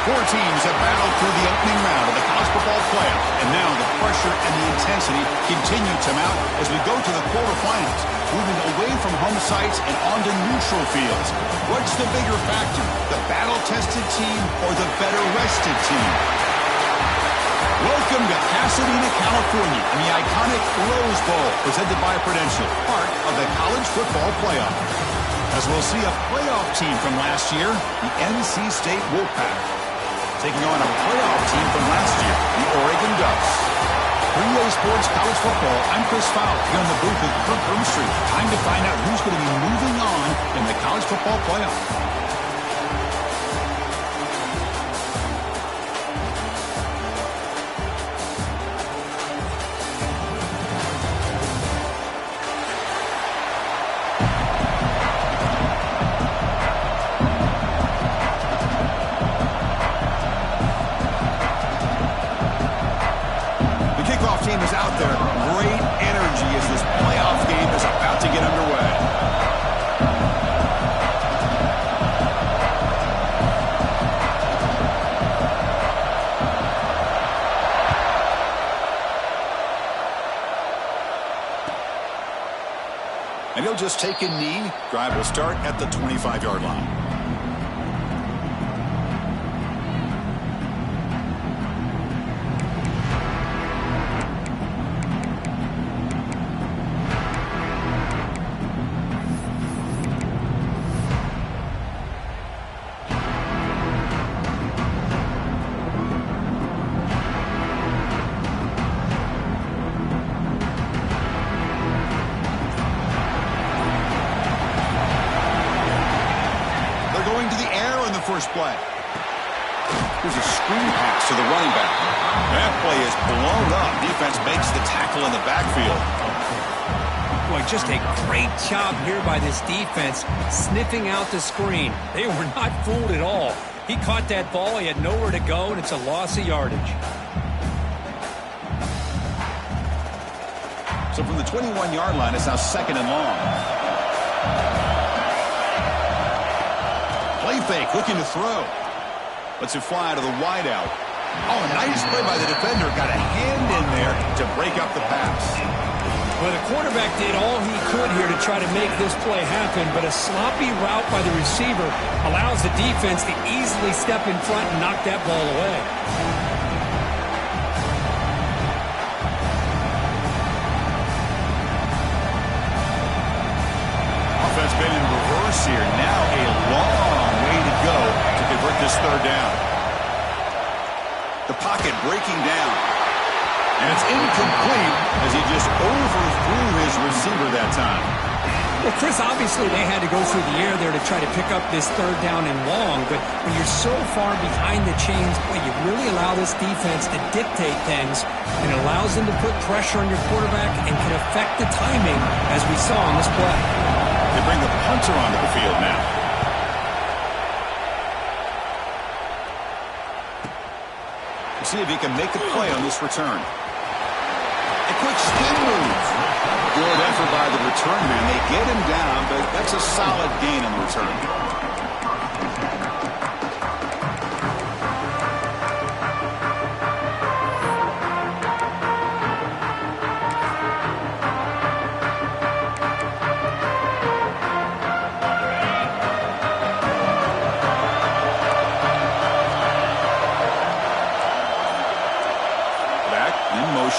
Four teams have battled through the opening round of the college football playoff, and now the pressure and the intensity continue to mount as we go to the quarterfinals, moving away from home sites and onto neutral fields. What's the bigger factor, the battle-tested team or the better-rested team? Welcome to Pasadena, California, and the iconic Rose Bowl, presented by Prudential, part of the college football playoff. As we'll see a playoff team from last year, the NC State Wolfpack, taking on a playoff team from last year, the Oregon Ducks. 3A Sports College Football, I'm Chris Fowler, here in the booth with Kirk Broomstreet. Time to find out who's going to be moving on in the college football playoff. Team is out there. Great energy as this playoff game is about to get underway. And he'll just take a knee. Drive will start at the 25-yard line. first play. Here's a screen pass to the running back. That play is blown up. Defense makes the tackle in the backfield. Boy, just a great job here by this defense, sniffing out the screen. They were not fooled at all. He caught that ball, he had nowhere to go, and it's a loss of yardage. So from the 21-yard line, it's now 2nd and long. Play fake, looking to throw. Lets it fly to the wideout. Oh, nice play by the defender. Got a hand in there to break up the pass. Well, the quarterback did all he could here to try to make this play happen, but a sloppy route by the receiver allows the defense to easily step in front and knock that ball away. Offense been in reverse here. Now a long way to go to convert this 3rd down. The pocket breaking down. And it's incomplete as he just overthrew his receiver that time. Well, Chris, obviously they had to go through the air there to try to pick up this 3rd down and long, but when you're so far behind the chains, boy, you really allow this defense to dictate things, and it allows them to put pressure on your quarterback and can affect the timing, as we saw on this play. They bring the punter onto the field now. We'll see if he can make a play on this return. A quick spin move. Good effort by the return man. They get him down, but that's a solid gain on the return.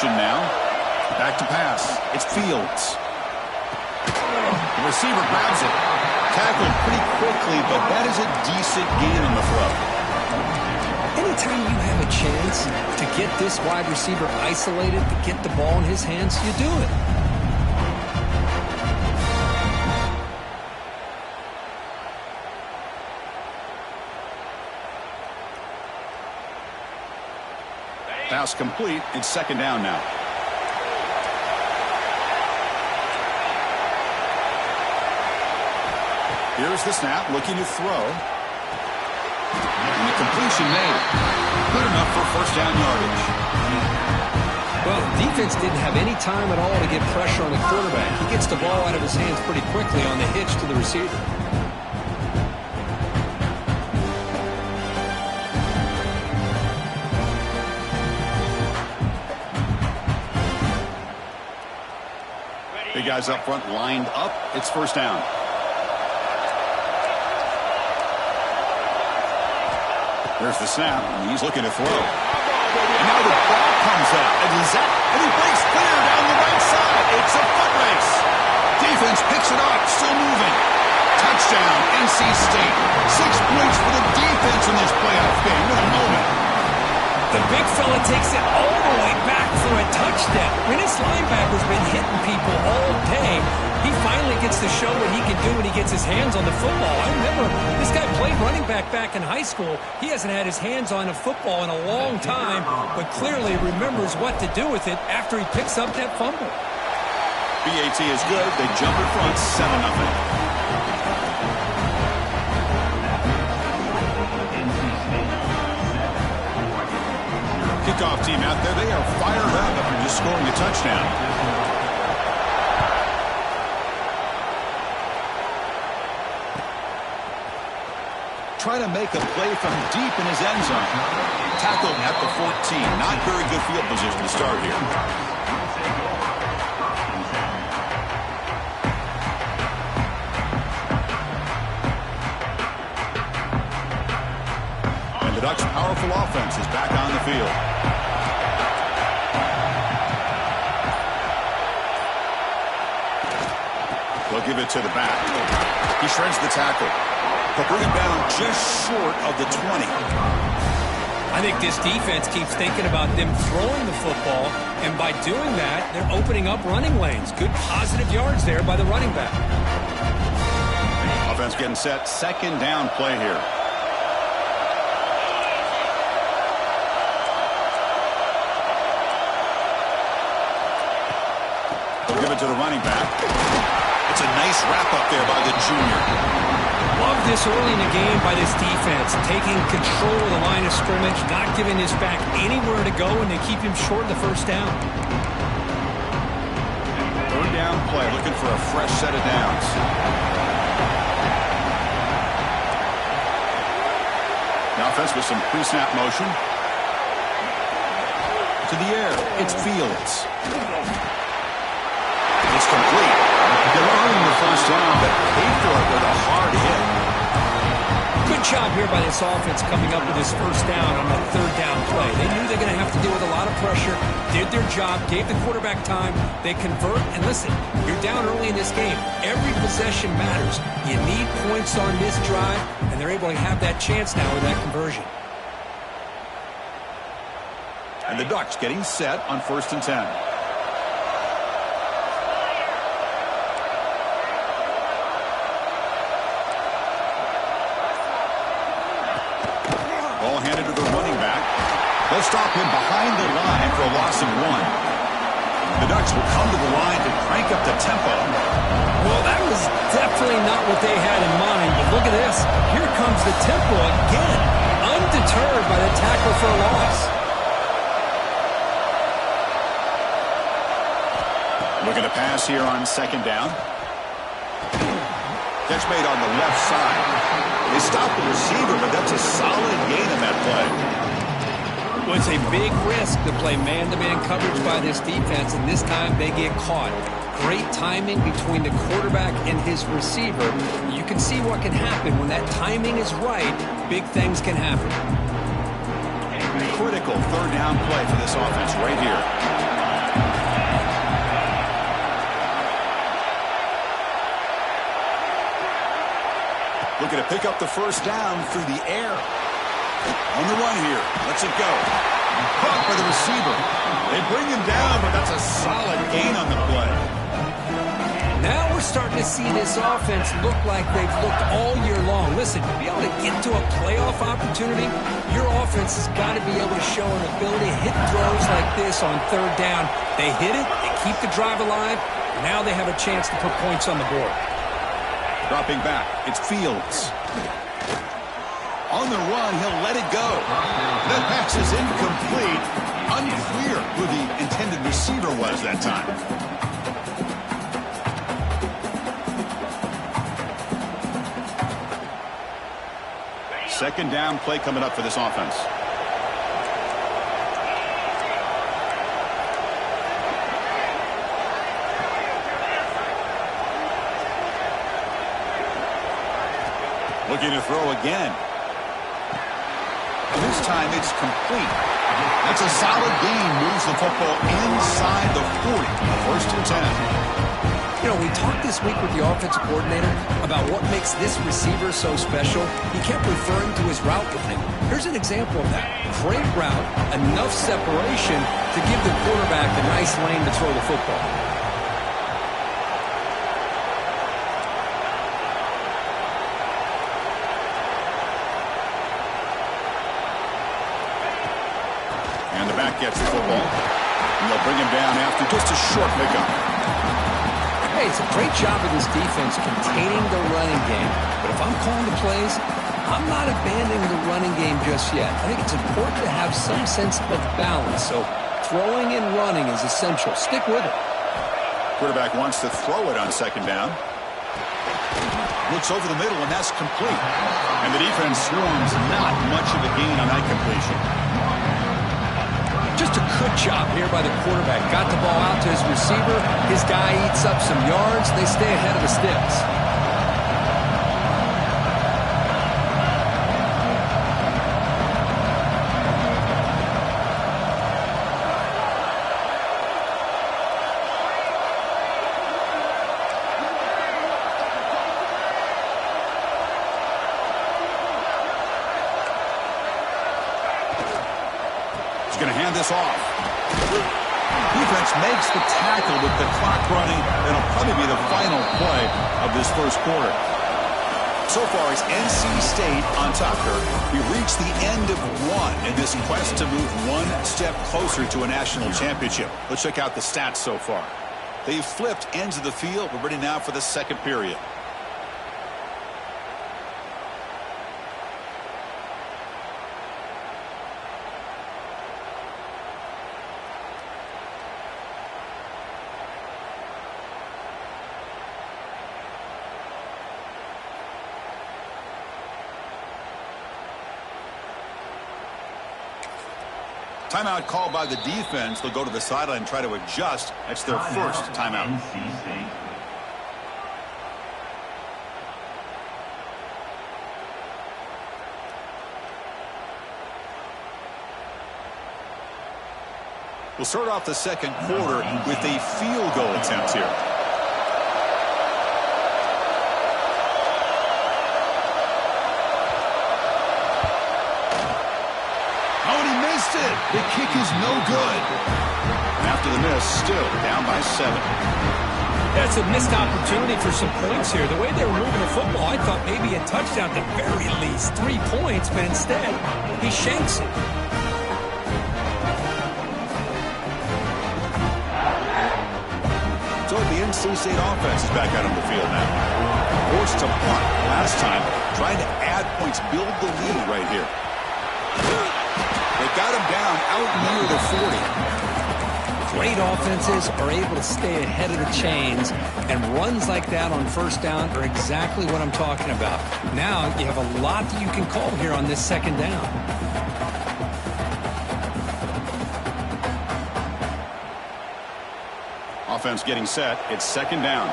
Now, back to pass. It's Fields. The receiver grabs it. Tackled pretty quickly, but that is a decent gain on the throw. Anytime you have a chance to get this wide receiver isolated, to get the ball in his hands, you do it. Pass complete. It's 2nd down now. Here's the snap, looking to throw. And the completion made. Good enough for 1st down yardage. Well, the defense didn't have any time at all to get pressure on the quarterback. He gets the ball out of his hands pretty quickly on the hitch to the receiver. Big guys up front lined up. It's 1st down. There's the snap. He's looking to throw. And now the ball comes out. And he breaks clear down the right side. It's a foot race. Defense picks it up. Still moving. Touchdown, NC State. 6 points for the defense in this playoff game. What a moment. The big fella takes it all the way back for a touchdown. When his linebacker's been hitting people all day, he finally gets to show what he can do when he gets his hands on the football. I remember this guy played running back in high school. He hasn't had his hands on a football in a long time, but clearly remembers what to do with it after he picks up that fumble. BAT is good. They jump in front 7-0. Kickoff team out there, they are fired up after just scoring a touchdown. Trying to make a play from deep in his end zone. Tackled at the 14. Not very good field position to start here. And the Ducks' powerful offense is back on the field. They'll give it to the back. He shreds the tackle. He'll bring him down just short of the 20. I think this defense keeps thinking about them throwing the football, and by doing that, they're opening up running lanes. Good positive yards there by the running back. Offense getting set. 2nd down play here. Give it to the running back. It's a nice wrap-up there by the junior. Love this early in the game by this defense. Taking control of the line of scrimmage, not giving his back anywhere to go, and they keep him short of the first down. Third down play, looking for a fresh set of downs. The offense with some pre-snap motion. To the air, it's Fields. It's complete. They're earning the first down, but paid for it with a hard hit. Good job here by this offense coming up with this first down on that third down play. They knew they're going to have to deal with a lot of pressure, did their job, gave the quarterback time, they convert, and listen, you're down early in this game. Every possession matters. You need points on this drive, and they're able to have that chance now with that conversion. And the Ducks getting set on 1st and 10. Ball handed to the running back. They'll stop him behind the line for a loss of 1. The Ducks will come to the line to crank up the tempo. Well, that was definitely not what they had in mind, but look at this. Here comes the tempo again, undeterred by the tackle for a loss. Looking to pass here on 2nd down. Catch made on the left side. They stopped the receiver, but that's a solid gain in that play. Well, it's a big risk to play man-to-man coverage by this defense, and this time they get caught. Great timing between the quarterback and his receiver. You can see what can happen when that timing is right. Big things can happen. Critical 3rd down play for this offense right here. Looking to pick up the first down through the air. On the run here. Lets it go. Caught by the receiver. They bring him down, but that's a solid gain on the play. Now we're starting to see this offense look like they've looked all year long. Listen, to be able to get to a playoff opportunity, your offense has got to be able to show an ability to hit throws like this on 3rd down. They hit it, they keep the drive alive, now they have a chance to put points on the board. Dropping back, it's Fields. On the run, he'll let it go. That pass is incomplete. Unclear who the intended receiver was that time. Second down play coming up for this offense. Looking to throw again. And this time it's complete. That's a solid gain. Moves the football inside the 40. 1st and 10. You know, we talked this week with the offensive coordinator about what makes this receiver so special. He kept referring to his route with him. Here's an example of that. Great route, enough separation to give the quarterback a nice lane to throw the football. And the back gets the football. And they'll bring him down after just a short pickup. Hey, it's a great job of this defense containing the running game. But if I'm calling the plays, I'm not abandoning the running game just yet. I think it's important to have some sense of balance. So throwing and running is essential. Stick with it. Quarterback wants to throw it on 2nd down. Looks over the middle, and that's complete. And the defense swarms not much of a gain on that completion. Just a good job here by the quarterback. Got the ball out to his receiver. His guy eats up some yards. They stay ahead of the sticks. Going to hand this off. Defense makes the tackle with the clock running. It'll probably be the final play of this first quarter. So far, it's NC State on top here. We reached the end of 1 in this quest to move one step closer to a national championship. Let's check out the stats so far. They've flipped ends of the field. We're ready now for the second period. Timeout called by the defense. They'll go to the sideline and try to adjust. That's their first timeout. We'll start off the second quarter with a field goal attempt here. The kick is no good. And after the miss, still down by 7. That's a missed opportunity for some points here. The way they were moving the football, I thought maybe a touchdown at the very least. 3 points, but instead, he shanks it. So the NC State offense is back out on the field now. Forced to punt last time, trying to add points, build the lead right here. They got him down out near the 40. Great offenses are able to stay ahead of the chains, and runs like that on first down are exactly what I'm talking about. Now you have a lot that you can call here on this second down. Offense getting set. It's second down.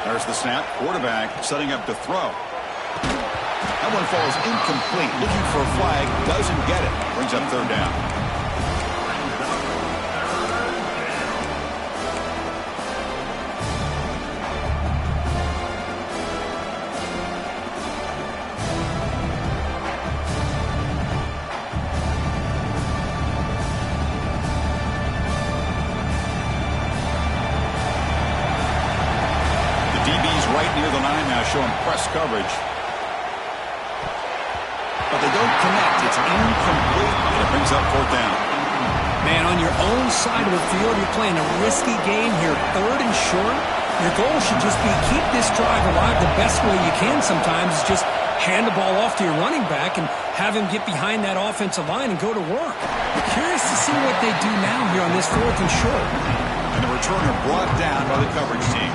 There's the snap. Quarterback setting up to throw. That one falls incomplete. Looking for a flag. Doesn't get it. Brings up third down. The DB's right near the line now, showing press coverage. But they don't connect. It's incomplete, and it brings up fourth down. Man, on your own side of the field, you're playing a risky game here. Third and short. Your goal should just be keep this drive alive the best way you can sometimes is just hand the ball off to your running back and have him get behind that offensive line and go to work. Curious to see what they do now here on this fourth and short. And the returner brought down by the coverage team.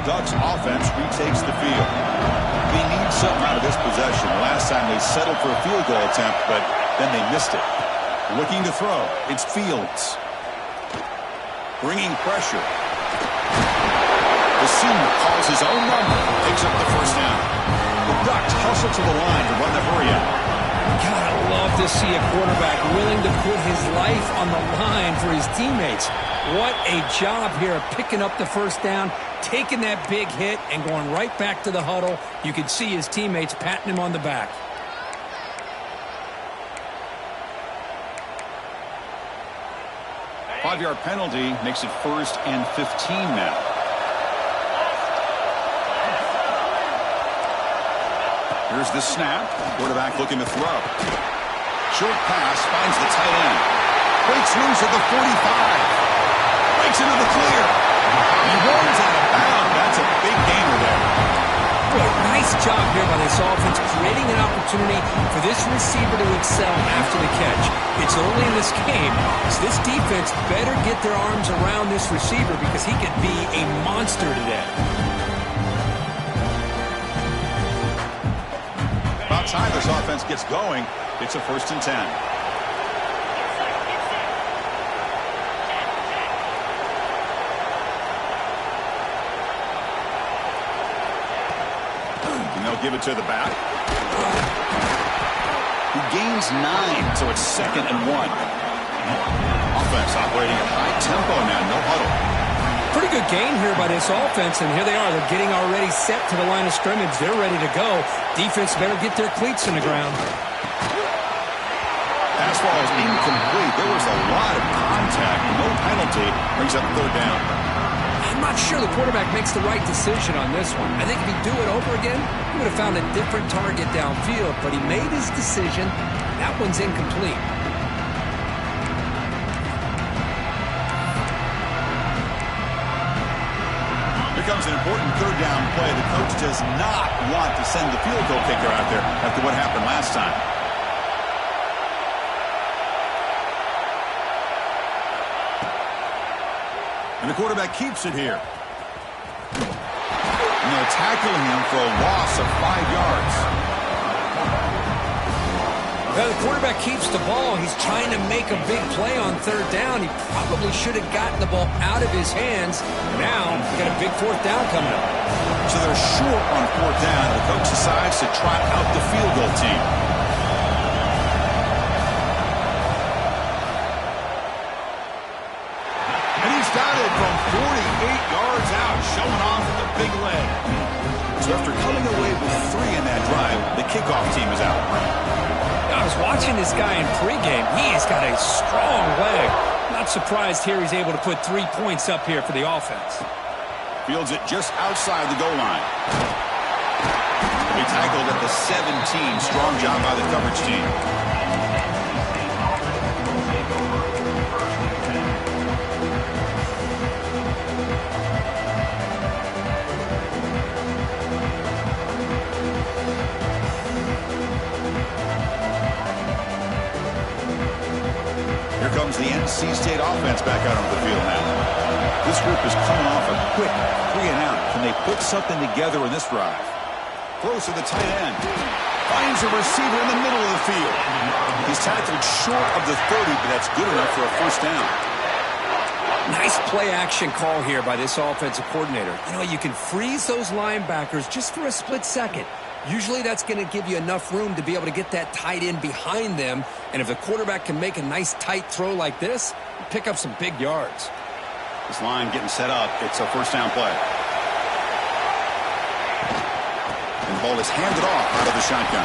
Ducks offense retakes the field. They need something out of this possession. Last time they settled for a field goal attempt, but then they missed it. Looking to throw. It's Fields. Bringing pressure. The senior calls his own number. Takes up the first down. The Ducks hustle to the line to run the hurry up. Gotta love to see a quarterback willing to put his life on the line for his teammates. What a job here of picking up the first down, taking that big hit, and going right back to the huddle. You can see his teammates patting him on the back. Five-yard penalty makes it 1st and 15 now. Here's the snap. Quarterback looking to throw. Short pass finds the tight end. Breaks loose at the 45. Breaks into the clear. He rolls out of bounds. That's a big gainer there. Boy, nice job here by this offense, creating an opportunity for this receiver to excel after the catch. It's early in this game, so this defense better get their arms around this receiver because he could be a monster today. About time this offense gets going. It's a 1st and 10. Give it to the back. He gains 9, so it's 2nd and 1. Offense operating at high tempo now, no huddle. Pretty good game here by this offense, and here they are. They're getting already set to the line of scrimmage. They're ready to go. Defense better get their cleats in the ground. Pass ball is incomplete. There was a lot of contact. No penalty. Brings up third down. I'm not sure the quarterback makes the right decision on this one. I think if he'd do it over again, he would have found a different target downfield, but he made his decision. That one's incomplete. Here comes an important third down play. The coach does not want to send the field goal kicker out there after what happened last time. And the quarterback keeps it here. And they'll tackle him for a loss of 5 yards. Well, the quarterback keeps the ball. He's trying to make a big play on third down. He probably should have gotten the ball out of his hands. Now, got a big fourth down coming up. So they're short on fourth down. The coach decides to trot out the field goal team. And he's got it from 48 yards out, showing off with a big leg. So after coming away with 3 in that drive, the kickoff team is out. I was watching this guy in pregame. He has got a strong leg. Not surprised here he's able to put 3 points up here for the offense. Fields it just outside the goal line. He tackled at the 17. Strong job by the coverage team. Here comes the NC State offense back out onto the field now. This group is coming off a quick 3-and-out. Can they put something together in this drive? Throws to the tight end. Finds a receiver in the middle of the field. He's tackled short of the 30, but that's good enough for a first down. Nice play action call here by this offensive coordinator. You know, you can freeze those linebackers just for a split second. Usually that's going to give you enough room to be able to get that tight end behind them. And if the quarterback can make a nice tight throw like this, pick up some big yards. This line getting set up. It's a first down play. And the ball is handed off out of the shotgun.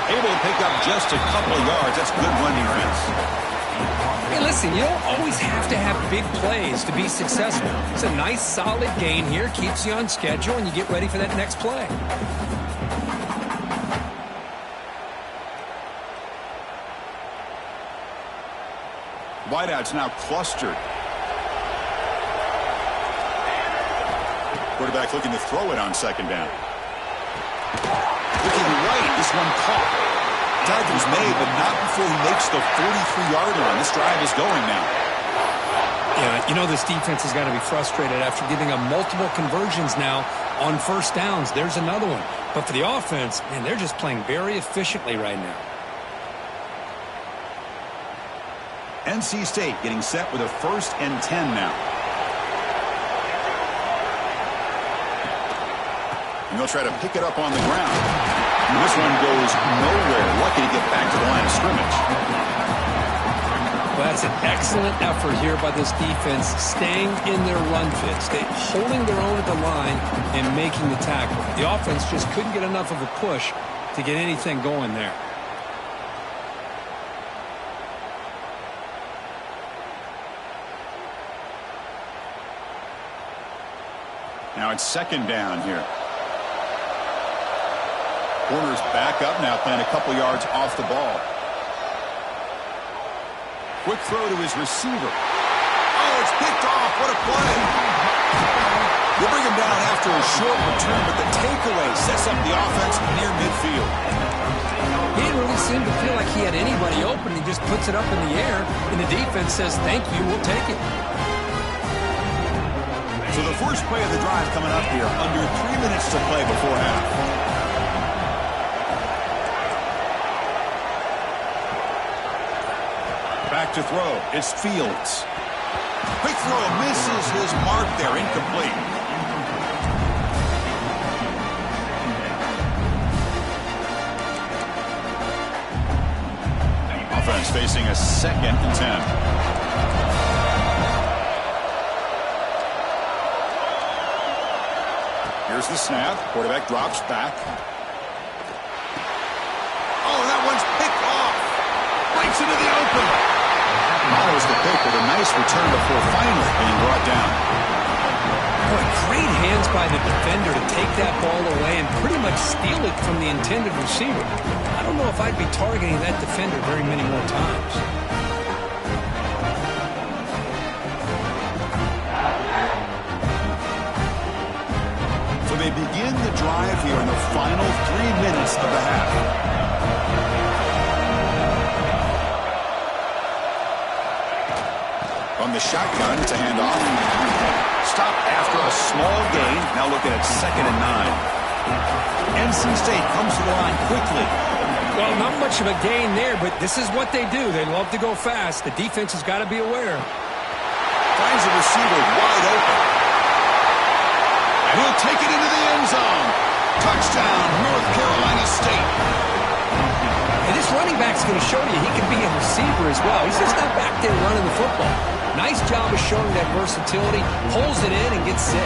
Able to pick up just a couple of yards. That's good run defense. Hey, listen, you don't always have to have big plays to be successful. It's a nice, solid gain here. Keeps you on schedule, and you get ready for that next play. Wideouts now clustered. Quarterback looking to throw it on second down. Looking right, this one caught. Tackle's made, but not before he makes the 43-yard line. This drive is going now. Yeah, you know this defense has got to be frustrated after giving up multiple conversions now on first downs. There's another one. But for the offense, man, they're just playing very efficiently right now. NC State getting set with a 1st and 10 now. And they'll try to pick it up on the ground. And this one goes nowhere. Lucky to get back to the line of scrimmage. Well, that's an excellent effort here by this defense, staying in their run fit, holding their own at the line and making the tackle. The offense just couldn't get enough of a push to get anything going there. Now it's second down here. Corner's back up now, playing a couple yards off the ball. Quick throw to his receiver. Oh, it's picked off. What a play. We'll bring him down after a short return, but the takeaway sets up the offense near midfield. He didn't really seem to feel like he had anybody open. He just puts it up in the air, and the defense says, thank you, we'll take it. So the first play of the drive coming up here, under 3 minutes to play before half. Back to throw. It's Fields. Quick throw misses his mark there. Incomplete. Offense facing a 2nd and 10. Here's the snap. Quarterback drops back. Oh, that one's picked off. breaks into the open. Follows the pick with a nice return before finally being brought down. Boy, great hands by the defender to take that ball away and pretty much steal it from the intended receiver. I don't know if I'd be targeting that defender very many more times. So they begin the drive here in the final 3 minutes of the half. From the shotgun to hand off. Stop after a small gain. Now looking at 2nd and 9. NC State comes to the line quickly. Well, not much of a gain there, but this is what they do. They love to go fast. The defense has got to be aware. Finds a receiver wide open. And he'll take it into the end zone. Touchdown, North Carolina State. And this running back's going to show you he can be a receiver as well. He's just not back there running the football. Nice job of showing that versatility. Pulls it in and gets 6.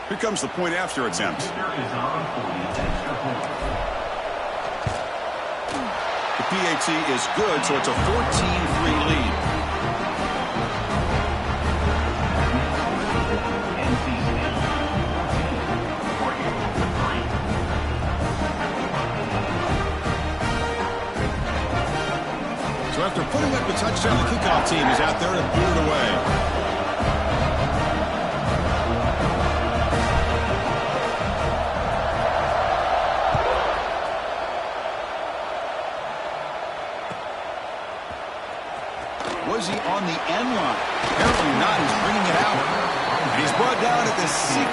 Here comes the point after attempt. The PAT is good, so it's a 14-3 lead. So after putting up a touchdown, the kickoff team is out there to boot it away. Was he on the end line? Apparently not. He's bringing it out. And he's brought down at the 16.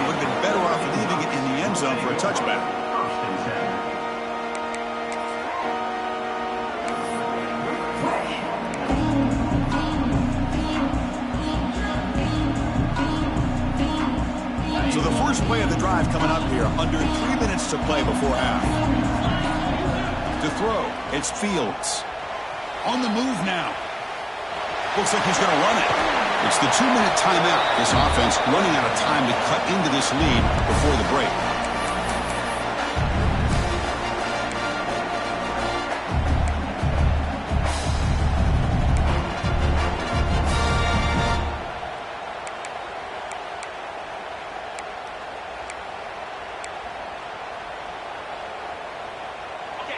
Would have been better off leaving it in the end zone for a touchback. So the first play of the drive coming up here. Under 3 minutes to play before half. To throw, it's Fields. On the move now. Looks like he's going to run it. It's the 2-minute timeout. This offense running out of time to cut into this lead before the break.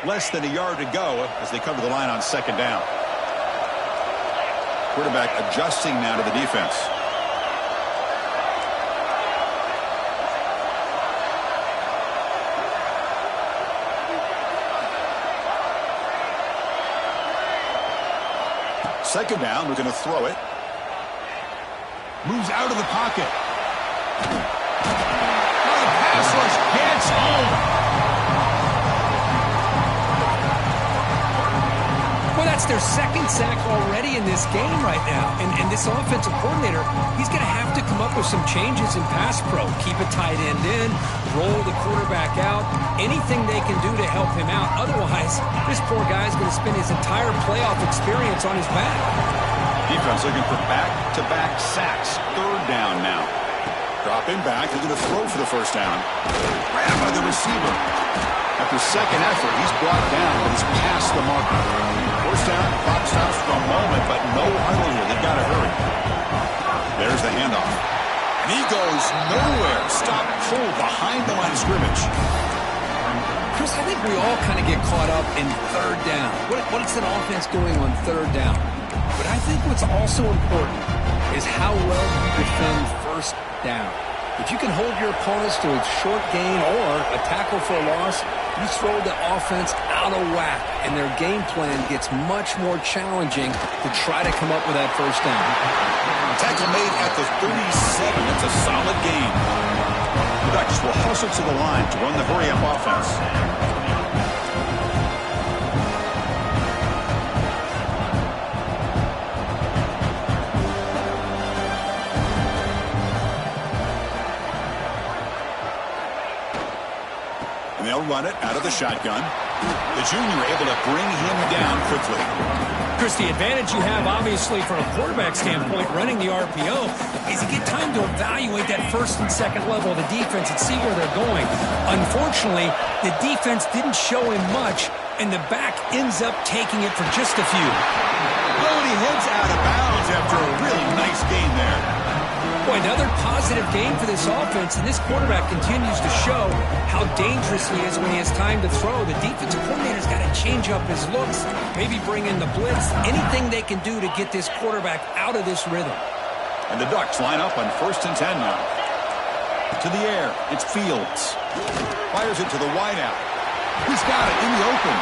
Less than a yard to go as they come to the line on 2nd down. Quarterback adjusting now to the defense. Second down, we're going to throw it. Moves out of the pocket. Now the pass rush gets home. That's their 2nd sack already in this game right now. And this offensive coordinator, he's going to have to come up with some changes in pass pro. Keep a tight end in, roll the quarterback out, anything they can do to help him out. Otherwise, this poor guy's going to spend his entire playoff experience on his back. Defense looking for back-to-back sacks. 3rd down now. Dropping back, they're going to throw for the 1st down. Grabbed by the receiver. After 2nd effort, he's brought down, but he's past the marker. 1st down, clock stops for a moment, but no huddle here. They've got to hurry. There's the handoff. And he goes nowhere. Stop cold behind the line of scrimmage. Chris, I think we all kind of get caught up in 3rd down. What is an offense doing on 3rd down? But I think what's also important is how well you defend 1st down. If you can hold your opponents to a short gain or a tackle for a loss, you throw the offense out of whack, and their game plan gets much more challenging to try to come up with that 1st down. Tackle made at the 37. That's a solid gain. The Ducks will hustle to the line to run the hurry-up offense. They'll run it out of the shotgun. The junior able to bring him down quickly. Chris, the advantage you have, obviously, from a quarterback standpoint, running the RPO, is you get time to evaluate that first and second level of the defense and see where they're going. Unfortunately, the defense didn't show him much, and the back ends up taking it for just a few. Well, and he heads out of bounds after a really nice gain there. Boy, another positive game for this offense, and this quarterback continues to show how dangerous he is when he has time to throw. The defensive coordinator's got to change up his looks, maybe bring in the blitz, anything they can do to get this quarterback out of this rhythm. And the Ducks line up on 1st and 10 now. To the air, it's Fields. Fires it to the wideout. He's got it in the open.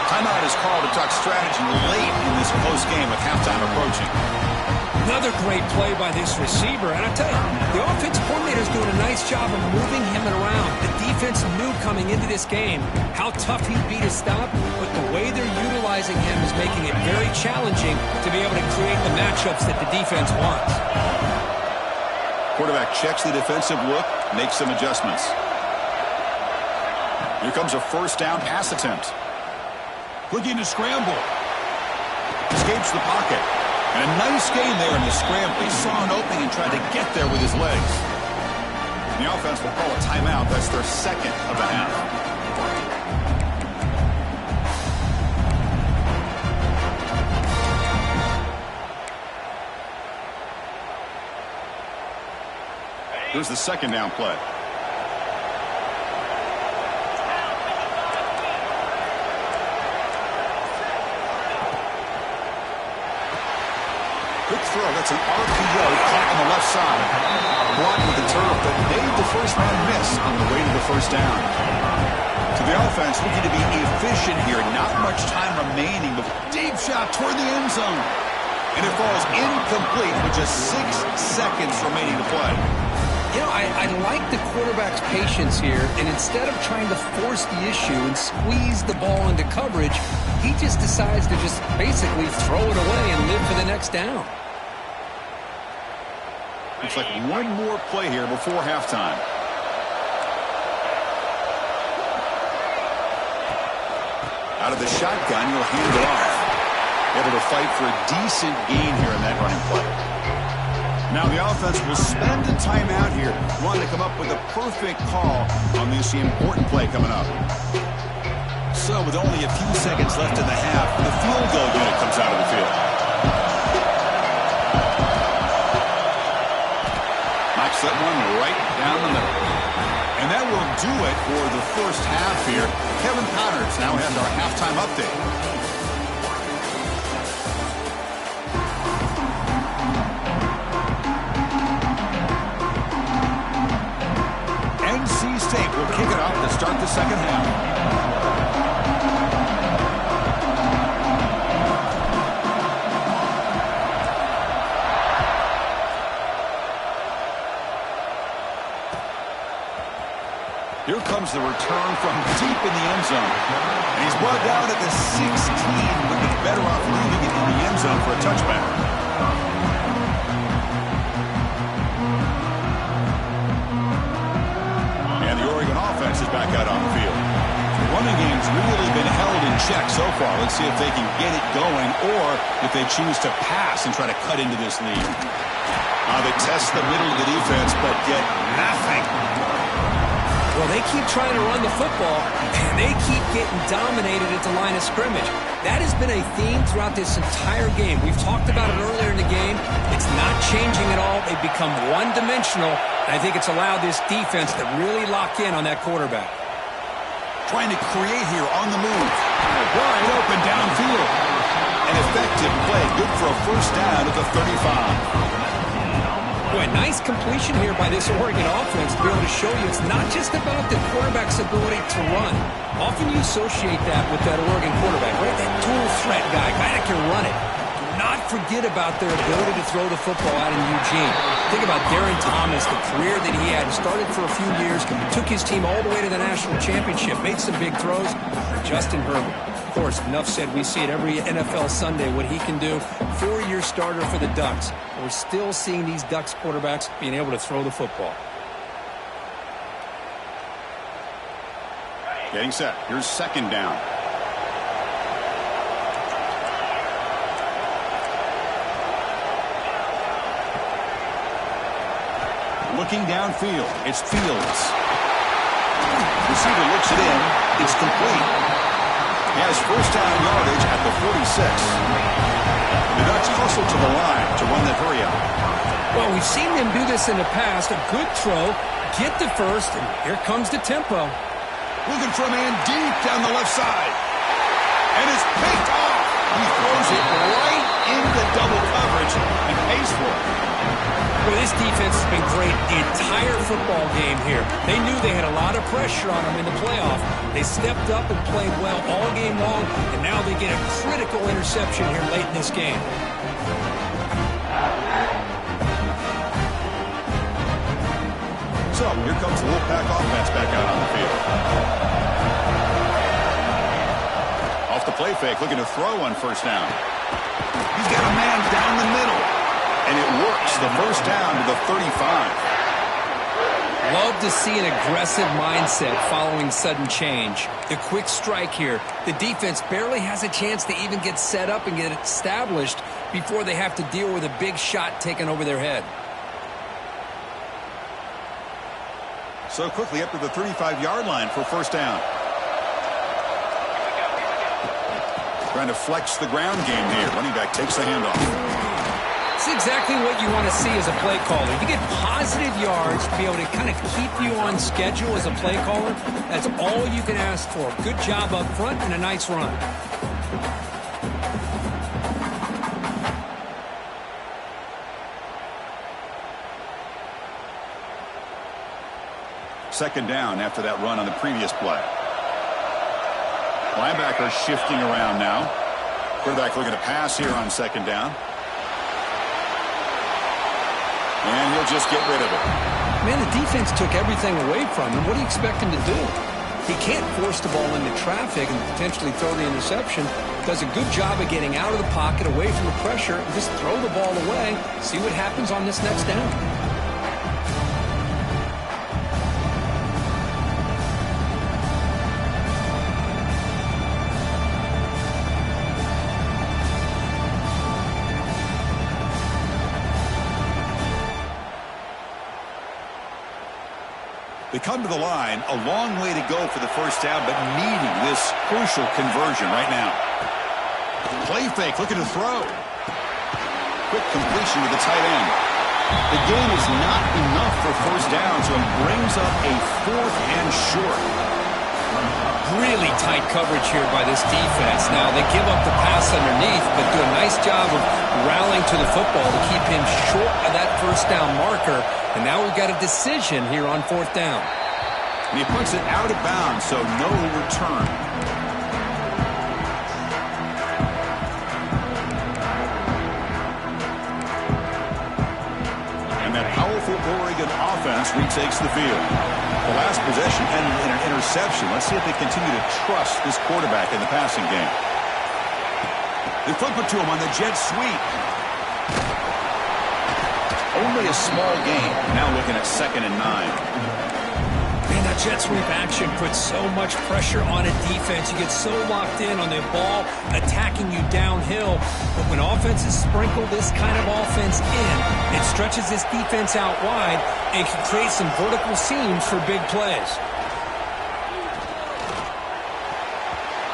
Timeout is called to Duck strategy late in this close game with halftime approaching. Another great play by this receiver. And I tell you, the offensive coordinator is doing a nice job of moving him around. The defense knew coming into this game how tough he'd be to stop, but the way they're utilizing him is making it very challenging to be able to create the matchups that the defense wants. Quarterback checks the defensive look, makes some adjustments. Here comes a 1st down pass attempt. Looking to scramble. Escapes the pocket. And a nice gain there in the scramble. He saw an opening and tried to get there with his legs. The offense will call a timeout. That's their 2nd of the half. Here's the 2nd down play. Quick throw. That's an RPO caught on the left side. Blocked with the turf, but made the first man miss on the way to the 1st down. To the offense, looking to be efficient here. Not much time remaining, but deep shot toward the end zone. And it falls incomplete with just 6 seconds remaining to play. You know, I like the quarterback's patience here, and instead of trying to force the issue and squeeze the ball into coverage, he just decides to just basically throw it away and live for the next down. Looks like one more play here before halftime. Out of the shotgun, he'll hand it off. Able to fight for a decent gain here in that running play. Now the offense will spend a timeout here, wanting to come up with a perfect call on this important play coming up. So with only a few seconds left in the half, the field goal unit comes out of the field. Knocks that one right down the middle. And that will do it for the 1st half here. Kevin Connors now has our halftime update. State will kick it off to start the 2nd half. Here comes the return from deep in the end zone. And he's brought down at the 16. Would be better off leaving it in the end zone for a touchback. Offense is back out on the field. The running game's really been held in check so far. Let's see if they can get it going or if they choose to pass and try to cut into this lead. They test the middle of the defense but get nothing. Well, they keep trying to run the football, and they keep getting dominated at the line of scrimmage. That has been a theme throughout this entire game. We've talked about it earlier in the game. It's not changing at all. They've become one-dimensional, and I think it's allowed this defense to really lock in on that quarterback. Trying to create here on the move. Wide open downfield. An effective play. Good for a 1st down at the 35. Boy, nice completion here by this Oregon offense to be able to show you it's not just about the quarterback's ability to run. Often you associate that with that Oregon quarterback, right? That dual threat guy that can run it. Do not forget about their ability to throw the football out in Eugene. Think about Darren Thomas, the career that he had. Started for a few years, took his team all the way to the national championship, made some big throws. Justin Herbert. Of course, enough said, we see it every NFL Sunday what he can do. 4-year starter for the Ducks. We're still seeing these Ducks quarterbacks being able to throw the football. Getting set. Here's 2nd down. Looking downfield, it's Fields. Receiver looks it in. It's complete. He has first down yardage at the 46. The Ducks hustle to the line to run that hurry up. Well, we've seen them do this in the past. A good throw, get the first, and here comes the tempo. Looking for a man deep down the left side. And it's picked off. He throws it right into double coverage and pays for it. Well, this defense has been great the entire football game here. They knew they had a lot of pressure on them in the playoff. They stepped up and played well all game long, and now they get a critical interception here late in this game. So, here comes the Wolfpack offense back out on the field. Off the play fake, looking to throw on first down. He's got a man down the middle. And it works, the first down to the 35. Love to see an aggressive mindset following sudden change. The quick strike here. The defense barely has a chance to even get set up and get established before they have to deal with a big shot taken over their head. So quickly up to the 35-yard line for first down. Trying to flex the ground game here. Running back takes the handoff. It's exactly what you want to see as a play caller. You get positive yards to be able to kind of keep you on schedule as a play caller. That's all you can ask for. Good job up front and a nice run. Second down after that run on the previous play. Linebacker shifting around now. Quarterback looking to pass here on second down. And he'll just get rid of it. Man, the defense took everything away from him. What do you expect him to do? He can't force the ball into traffic and potentially throw the interception. Does a good job of getting out of the pocket, away from the pressure, and just throw the ball away. See what happens on this next down. They come to the line, a long way to go for the first down, but needing this crucial conversion right now. Play fake, looking to throw. Quick completion to the tight end. The gain is not enough for first down, so it brings up a fourth and short. Really tight coverage here by this defense. Now, they give up the pass underneath, but do a nice job of rallying to the football to keep him short of that first down marker. And now we've got a decision here on fourth down. And he puts it out of bounds, so no return. And that powerful Oregon offense retakes the field. The last possession ended in an interception. Let's see if they continue to trust this quarterback in the passing game. They flip it to him on the jet sweep. Only a small gain. Now looking at 2nd and 9. Man, that jet sweep action puts so much pressure on a defense. You get so locked in on the ball attacking you downhill. But when offenses sprinkle this kind of offense in, it stretches this defense out wide and can create some vertical seams for big plays.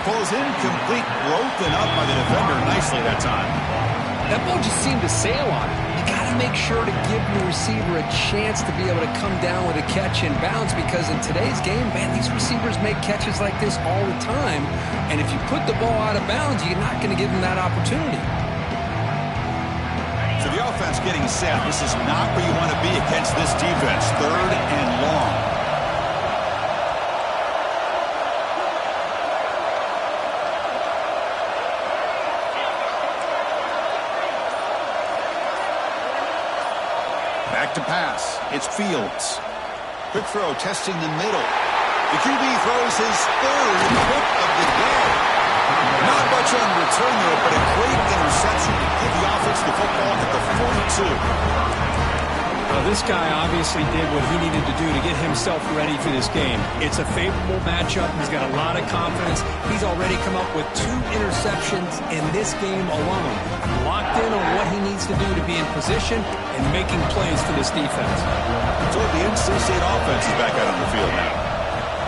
Pulls incomplete, broken up by the defender nicely that time. That ball just seemed to sail on it. You got to make sure to give your receiver a chance to be able to come down with a catch and bounce, because in today's game, man, these receivers make catches like this all the time. And if you put the ball out of bounds, you're not going to give them that opportunity. So the offense getting set. This is not where you want to be against this defense. 3rd and long. Back to pass. It's Fields. Quick throw, testing the middle. The QB throws his 3rd pick of the day. Not much on return there, but a great interception to give the offense the football at the 42. Well, this guy obviously did what he needed to do to get himself ready for this game. It's a favorable matchup. He's got a lot of confidence. He's already come up with 2 interceptions in this game alone. Locked in on what he needs to do to be in position and making plays for this defense. So the NC State offense is back out on the field now.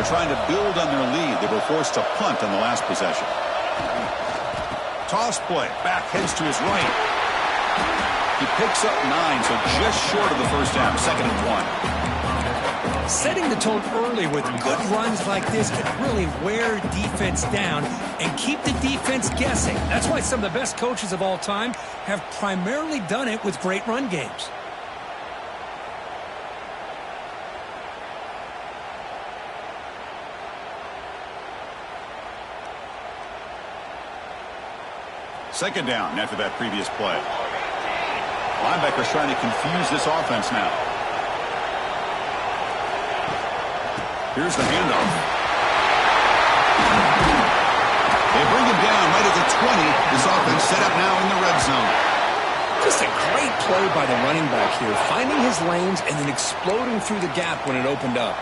They're trying to build on their lead. They were forced to punt on the last possession. Toss play. Back heads to his right. He picks up 9, so just short of the first down. 2nd and 1. Setting the tone early with good runs like this can really wear defense down and keep the defense guessing. That's why some of the best coaches of all time have primarily done it with great run games. Second down after that previous play. Linebacker's trying to confuse this offense now. Here's the handoff. They bring him down right at the 20. This offense set up now in the red zone. Just a great play by the running back here, finding his lanes and then exploding through the gap when it opened up.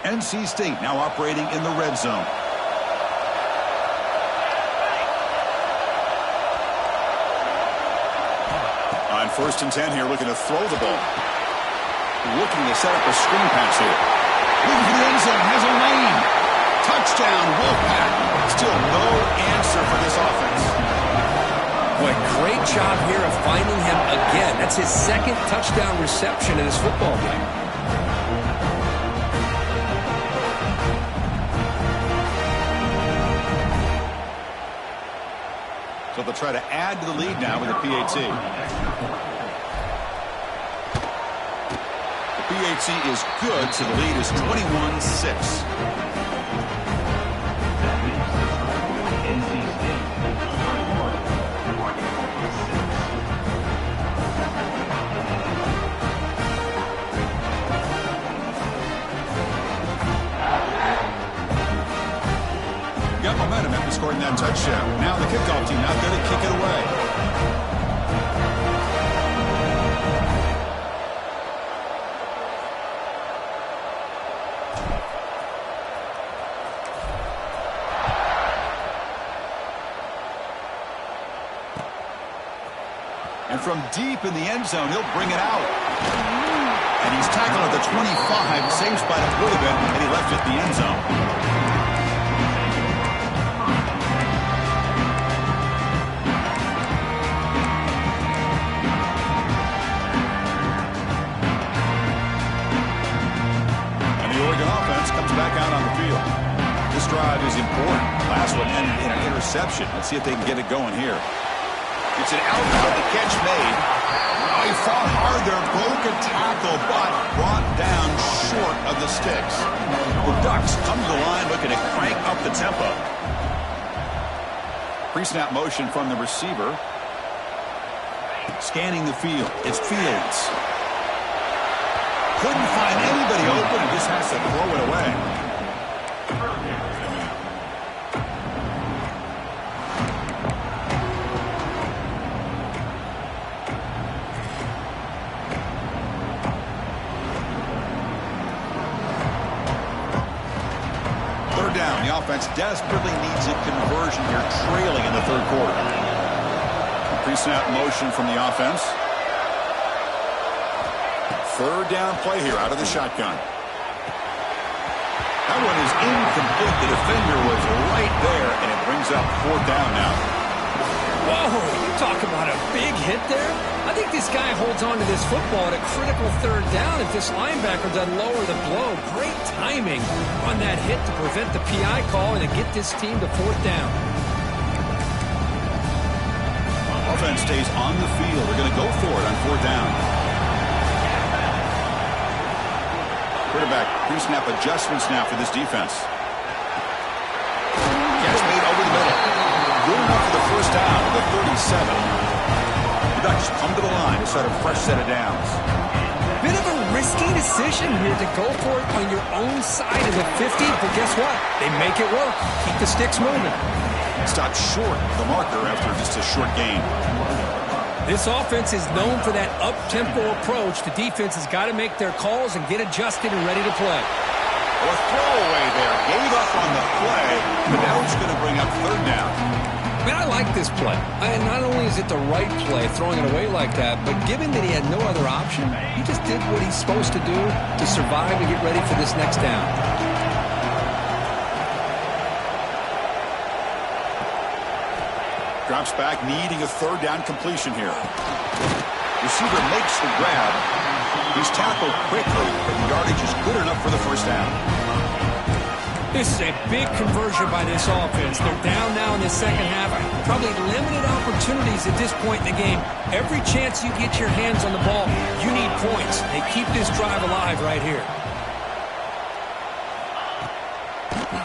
NC State now operating in the red zone. On 1st and 10 here, looking to throw the ball. Looking to set up a screen pass here. Looking for the end zone, has a lane. Touchdown, Wolfpack. Still no answer for this offense. Boy, great job here of finding him again. That's his 2nd touchdown reception in this football game. So they'll try to add to the lead now with a PAT. The PAT is good, so the lead is 21-6. Got momentum after scoring that touchdown. Now the kickoff team out there to kick it away. And from deep in the end zone, he'll bring it out. And he's tackled at the 25, same spot it would have been, and he left it in the end zone. Back out on the field. This drive is important. Last one ended in an interception. Let's see if they can get it going here. It's an outbound catch made. Oh, he fought hard there, broke a tackle, but brought down short of the sticks. The Ducks come to the line looking to crank up the tempo. Pre-snap motion from the receiver. Scanning the field. It's Fields. Couldn't find anybody open and just has to throw it away. Third down. The offense desperately needs a conversion here, trailing in the 3rd quarter. Pre-snap motion from the offense. 3rd down play here out of the shotgun. That one is incomplete. The defender was right there, and it brings up 4th down now. Whoa, you talk about a big hit there. I think this guy holds on to this football at a critical 3rd down if this linebacker doesn't lower the blow. Great timing on that hit to prevent the PI call and to get this team to 4th down. Offense stays on the field. They're going to go for it on 4th down. Quarterback pre-snap adjustments now for this defense. Catch made over the middle. Good enough for the first down at the 37. The Ducks come to the line. to start a fresh set of downs. Bit of a risky decision here to go for it on your own side of the 50, but guess what? They make it work. Keep the sticks moving. Stopped short of the marker after just a short gain. This offense is known for that up-tempo approach. The defense has got to make their calls and get adjusted and ready to play. A throwaway there. Gave up on the play, but now it's going to bring up third down. I mean, I like this play. And not only is it the right play, throwing it away like that, but given that he had no other option, he just did what he's supposed to do to survive and get ready for this next down. Drops back, needing a third down completion here. Receiver makes the grab. He's tackled quickly, but the yardage is good enough for the first down. This is a big conversion by this offense. They're down now in the second half. Probably limited opportunities at this point in the game. Every chance you get your hands on the ball, you need points. They keep this drive alive right here.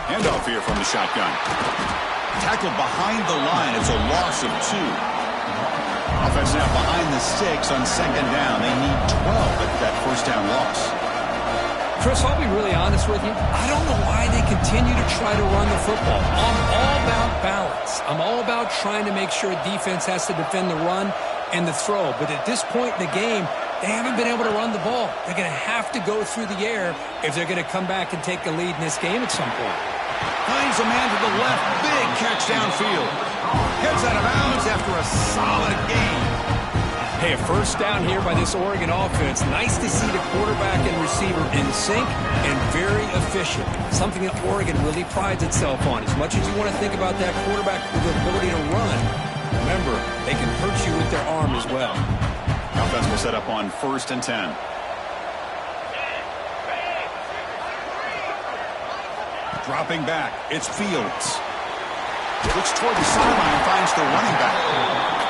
Handoff here from the shotgun. Tackled behind the line. It's a loss of 2. Offense now behind the sticks on second down. They need 12 at that first down loss. Chris, I'll be really honest with you. I don't know why they continue to try to run the football. I'm all about balance. I'm all about trying to make sure defense has to defend the run and the throw. But at this point in the game, they haven't been able to run the ball. They're going to have to go through the air if they're going to come back and take the lead in this game at some point. Finds a man to the left. Big catch downfield. Heads out of bounds after a solid game. Hey, a first down here by this Oregon offense. Nice to see the quarterback and receiver in sync and very efficient. Something that Oregon really prides itself on. As much as you want to think about that quarterback with the ability to run, remember, they can hurt you with their arm as well. Offense will set up on 1st and 10. Dropping back, it's Fields. Looks toward the sideline, finds the running back.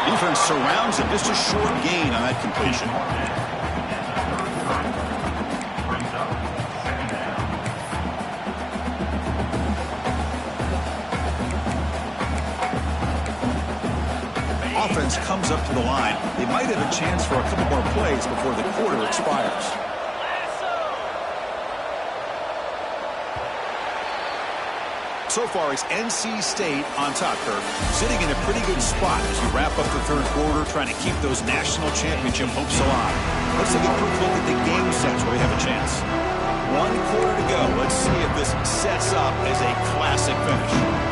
Defense surrounds him. Just a short gain on that completion. Offense comes up to the line. They might have a chance for a couple more plays before the quarter expires. So far, it's NC State on top, Kirk, sitting in a pretty good spot as you wrap up the third quarter, trying to keep those national championship hopes alive. Let's take a quick look at the game sets where we have a chance. 1 quarter to go. Let's see if this sets up as a classic finish.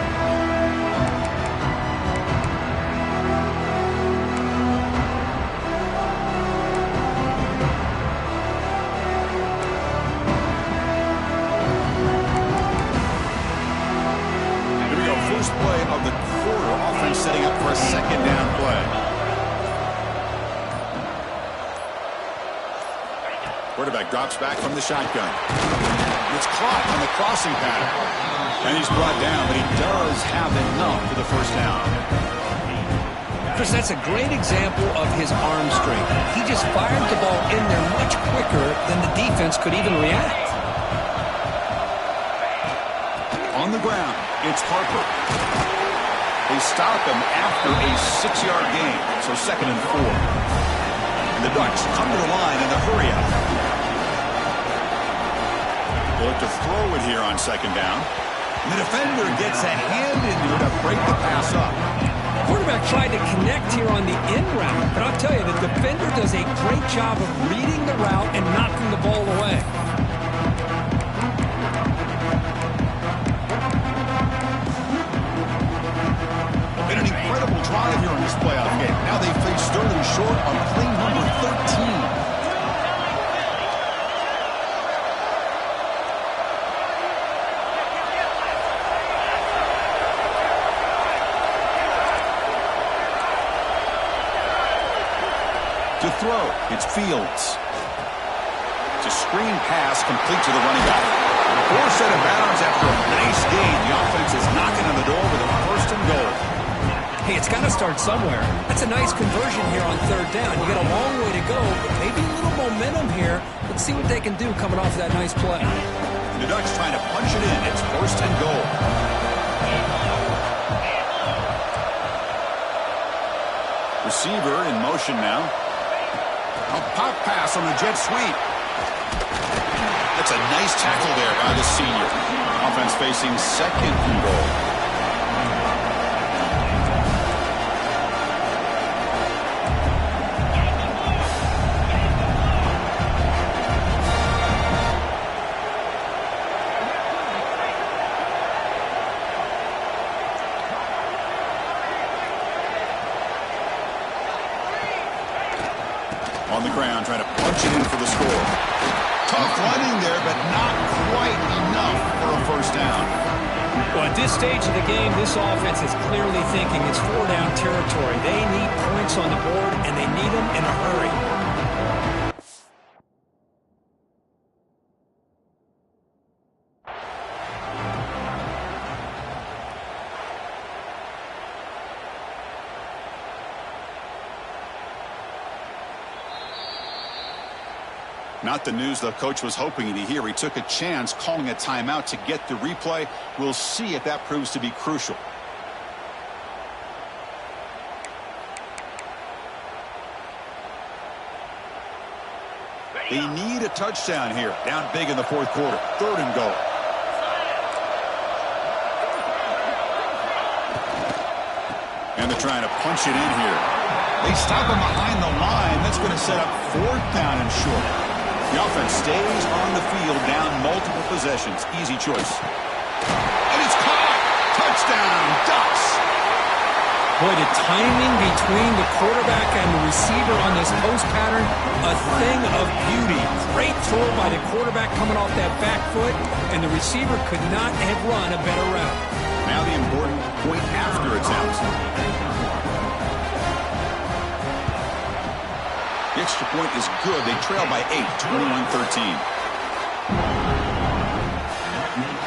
First play of the quarter. Offense setting up for a second down play. Quarterback drops back from the shotgun. It's caught on the crossing pattern. And he's brought down, but he does have enough for the first down. Chris, that's a great example of his arm strength. He just fired the ball in there much quicker than the defense could even react. On the ground, it's Harper. They stop him after a 6-yard gain, so 2nd and 4. And the Ducks come to the line in the hurry up. They'll look to throw it here on 2nd down. And the defender gets a hand into it to break the pass up. Quarterback tried to connect here on the in route, but I'll tell you, the defender does a great job of reading the route and knocking the ball away. Been an incredible drive here in this playoff game. Now they face Sterling short on play number 13. To throw, it's Fields. It's a screen pass complete to the running back. 4 set of bounds after a nice gain. The offense is knocking on the door with a 1st and goal. Hey, it's got to start somewhere. That's a nice conversion here on 3rd down. You got a long way to go, but maybe a little momentum here. Let's see what they can do coming off of that nice play. The Ducks trying to punch it in. It's 1st and goal. Receiver in motion now. A pop pass on the jet sweep. That's a nice tackle there by the senior. Offense facing second and goal. On the ground, trying to punch it in for the score. Tough running there, but not quite enough for a first down. Well, at this stage of the game, this offense is clearly thinking it's four-down territory. They need points on the board, and they need them in a hurry. Not the news the coach was hoping to hear. He took a chance calling a timeout to get the replay. We'll see if that proves to be crucial. They need a touchdown here. Down big in the fourth quarter. Third and goal. And they're trying to punch it in here. They stop him behind the line. That's going to set up fourth down and short. The offense stays on the field, down multiple possessions. Easy choice. And it's caught! Touchdown, Ducks! Boy, the timing between the quarterback and the receiver on this post pattern, a thing of beauty. Great throw by the quarterback coming off that back foot, and the receiver could not have run a better route. Now the important point after attempt. The extra point is good. They trail by 8, 21-13.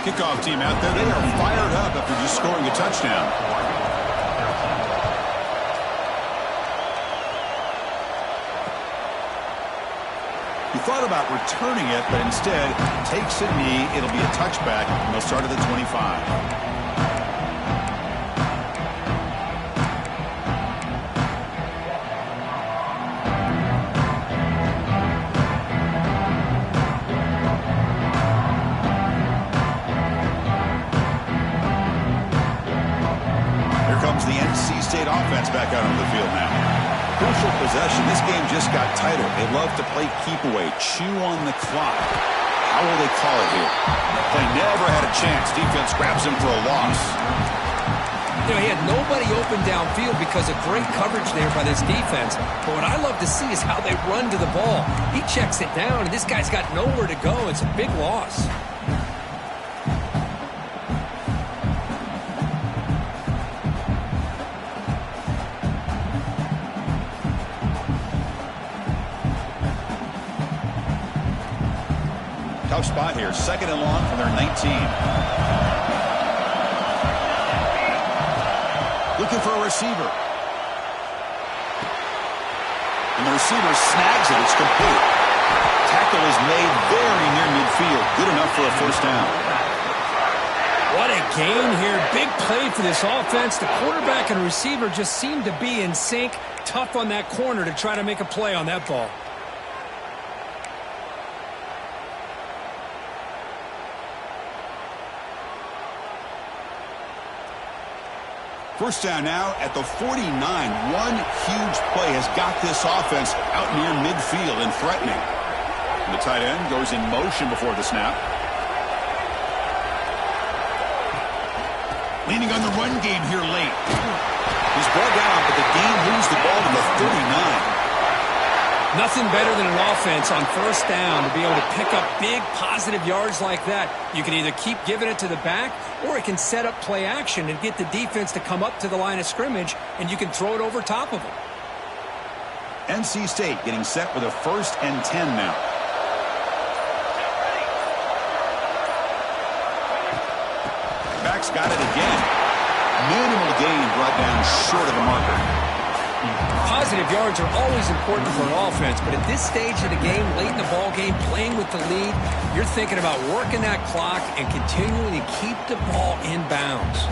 Kickoff team out there. They are fired up after just scoring a touchdown. He thought about returning it, but instead takes a knee. It'll be a touchback, and they'll start at the 25. The NC State offense back out on the field now. Crucial possession. This game just got tighter. They love to play keep away, chew on the clock. How will they call it here? Play never had a chance. Defense grabs him for a loss. You know, he had nobody open downfield because of great coverage there by this defense. But what I love to see is how they run to the ball. He checks it down, and this guy's got nowhere to go. It's a big loss. Tough spot here. Second and long from their 19. Looking for a receiver. And the receiver snags it. It's complete. Tackle is made very near midfield. Good enough for a first down. What a gain here. Big play for this offense. The quarterback and receiver just seem to be in sync. Tough on that corner to try to make a play on that ball. First down now at the 49. One huge play has got this offense out near midfield and threatening. And the tight end goes in motion before the snap. Leaning on the run game here late. He's brought down, but the game moves the ball to the 39. Nothing better than an offense on first down to be able to pick up big positive yards like that. You can either keep giving it to the back, or it can set up play action and get the defense to come up to the line of scrimmage, and you can throw it over top of them. NC State getting set with a 1st and 10 now. Back's got it again. Minimal gain brought down short of the marker. Positive yards are always important for an offense, but at this stage of the game, late in the ball game, playing with the lead, you're thinking about working that clock and continuing to keep the ball in bounds.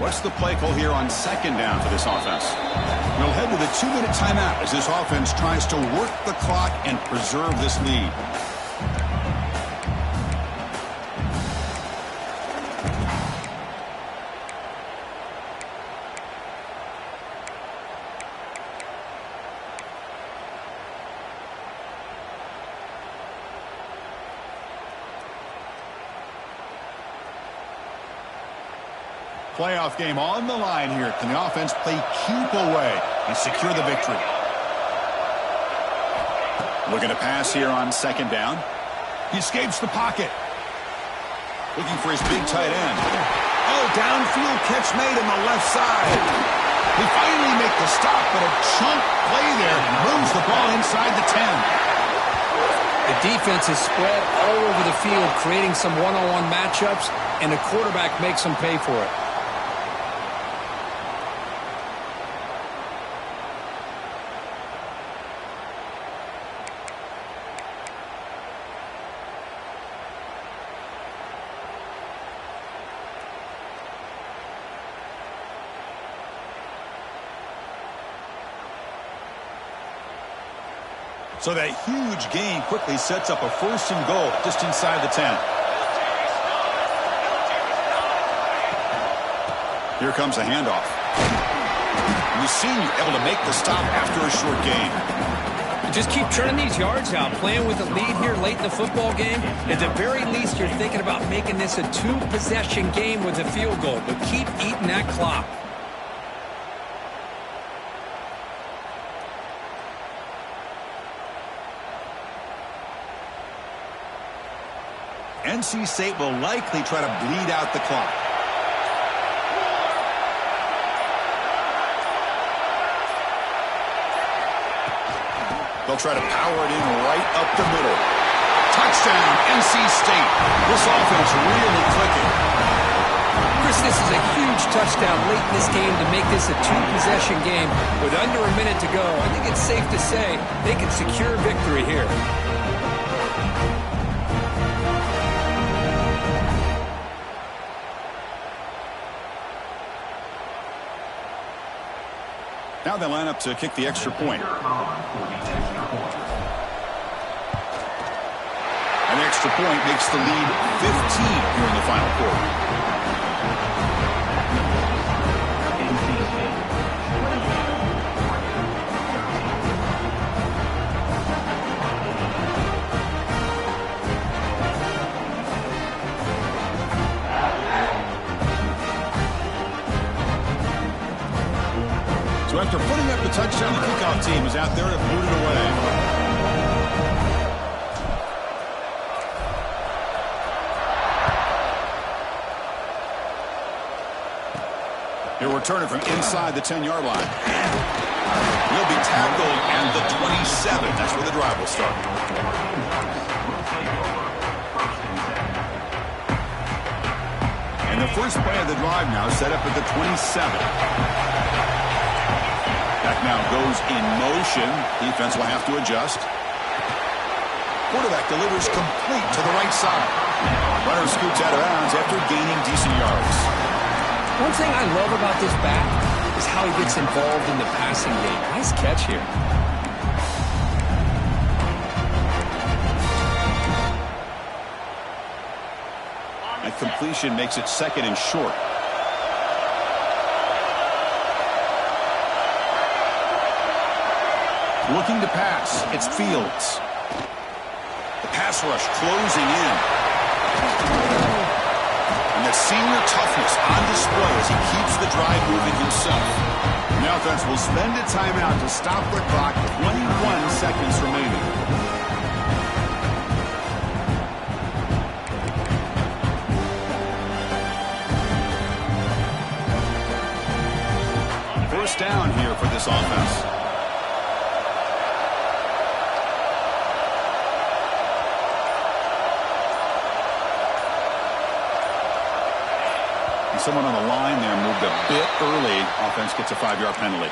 What's the play call here on second down for this offense? We'll head to the 2-minute timeout as this offense tries to work the clock and preserve this lead. Playoff game on the line here. Can the offense play keep away and secure the victory? Looking to pass here on second down. He escapes the pocket. Looking for his big tight end. Oh, downfield catch made on the left side. He finally make the stop, but a chunk play there moves the ball inside the 10. The defense is spread all over the field, creating some one-on-one matchups, and the quarterback makes them pay for it. So that huge gain quickly sets up a 1st and goal just inside the 10. Here comes a handoff. The senior able to make the stop after a short gain. Just keep turning these yards out, playing with a lead here late in the football game. At the very least, you're thinking about making this a 2-possession game with a field goal, but keep eating that clock. NC State will likely try to bleed out the clock. They'll try to power it in right up the middle. Touchdown, NC State. This offense really clicking. Chris, this is a huge touchdown late in this game to make this a 2-possession game. With under a minute to go, I think it's safe to say they can secure victory here. Now they line up to kick the extra point. An extra point makes the lead 15 here in the final quarter. So after putting up the touchdown, the kickoff team is out there to boot it away. He'll return it from inside the 10-yard line. He'll be tackled at the 27. That's where the drive will start. And the first play of the drive now set up at the 27. That now goes in motion. Defense will have to adjust. Quarterback delivers complete to the right side. Runner scoots out of bounds after gaining decent yards. One thing I love about this back is how he gets involved in the passing game. Nice catch here. That completion makes it 2nd and short. Looking to pass. It's Fields. The pass rush closing in. And the senior toughness on display as he keeps the drive moving himself. The offense will spend a timeout to stop the clock. 21 seconds remaining. First down here for this offense. Someone on the line there moved a bit early. Offense gets a 5-yard penalty.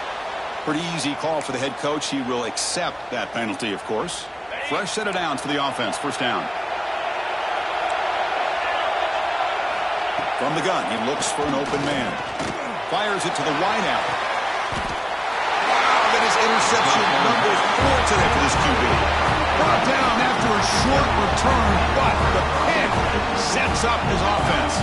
Pretty easy call for the head coach. He will accept that penalty, of course. Fresh set of downs for the offense. First down. From the gun, he looks for an open man. Fires it to the wideout. Wow, that is interception number 4 today for this QB. Brought down after a short return, but the pick sets up his offense.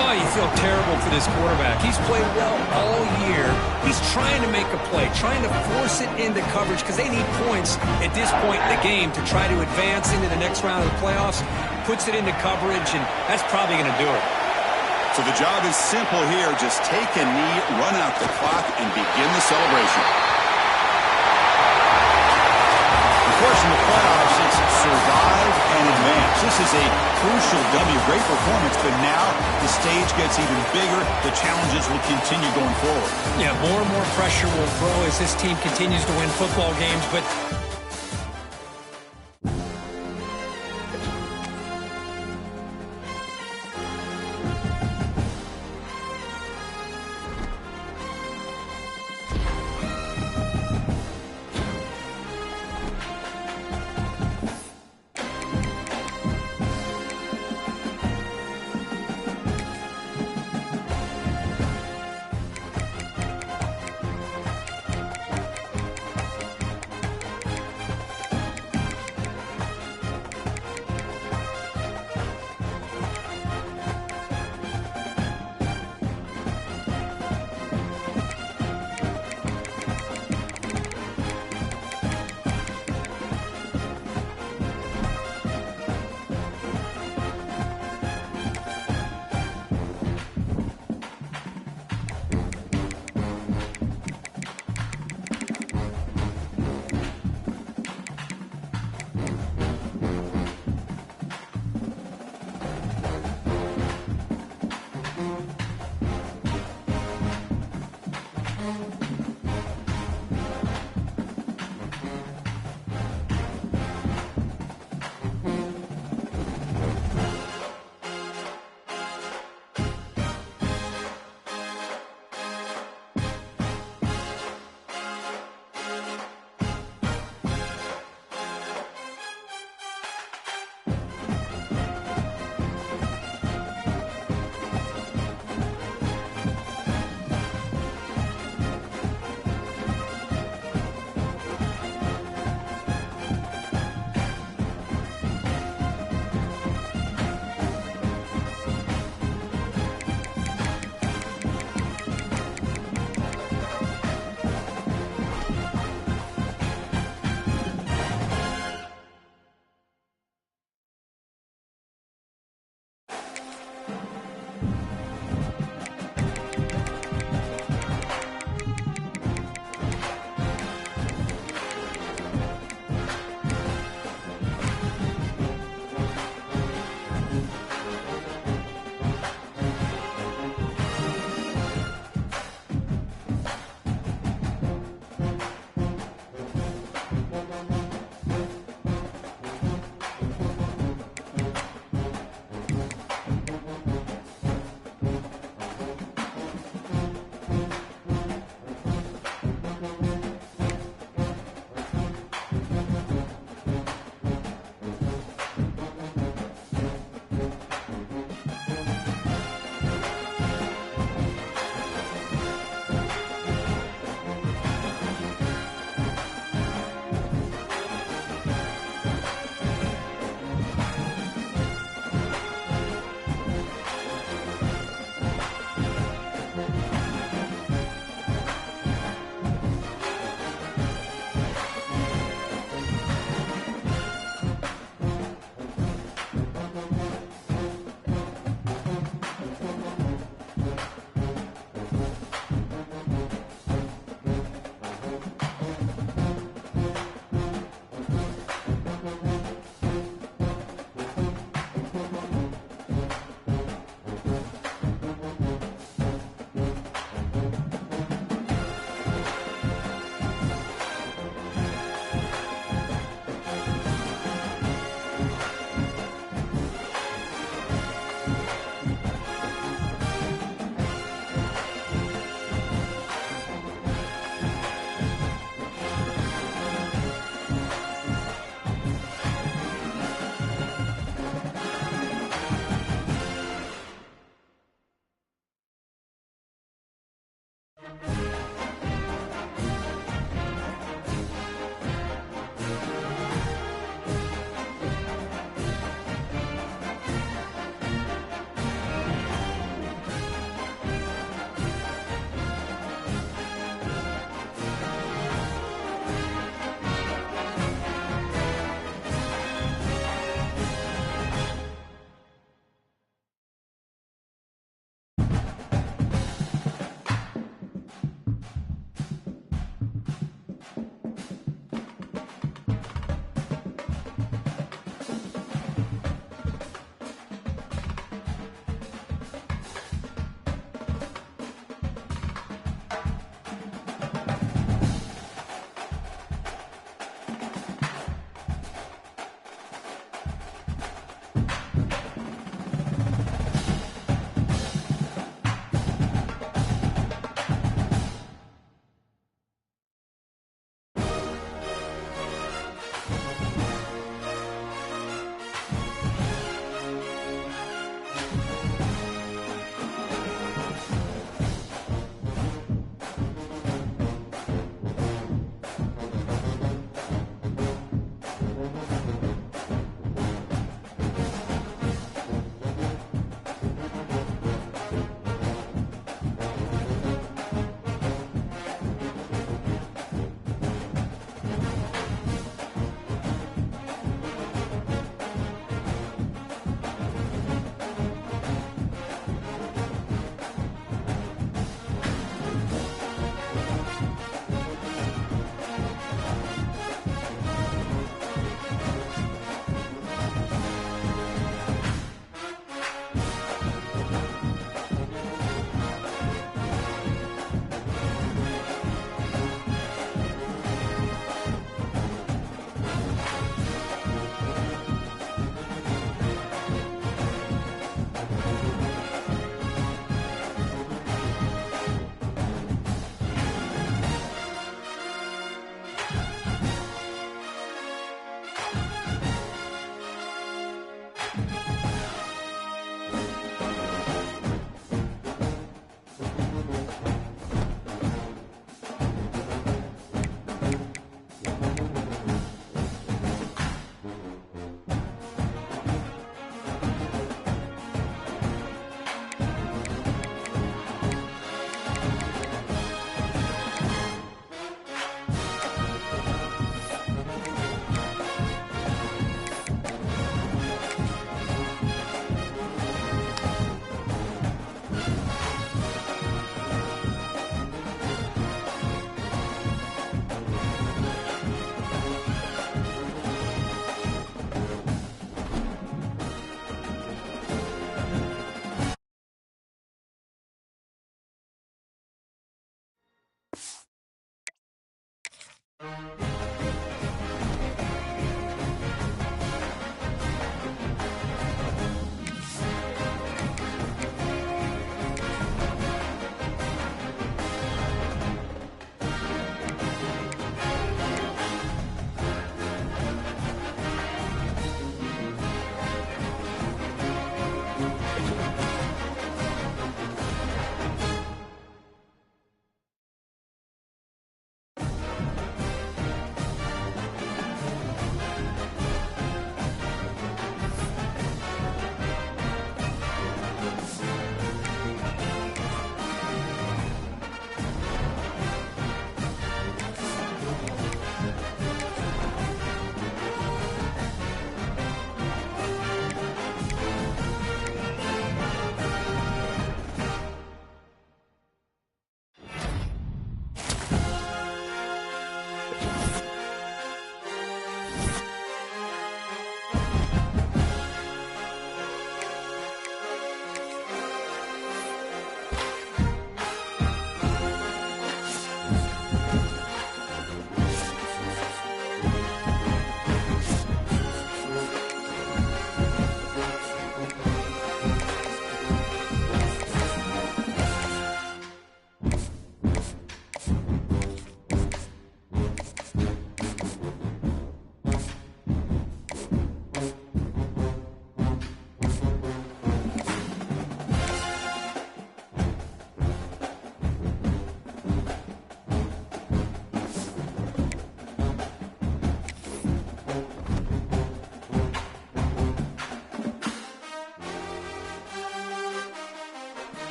Oh, you feel terrible for this quarterback. He's played well all year. He's trying to make a play, trying to force it into coverage because they need points at this point in the game to try to advance into the next round of the playoffs. Puts it into coverage, and that's probably going to do it. So the job is simple here. Just take a knee, run out the clock, and begin the celebration. Of course, in the playoffs, it's survive and advance. This is a crucial W. Great performance, but now the stage gets even bigger. The challenges will continue going forward. Yeah, more and more pressure will grow as this team continues to win football games, but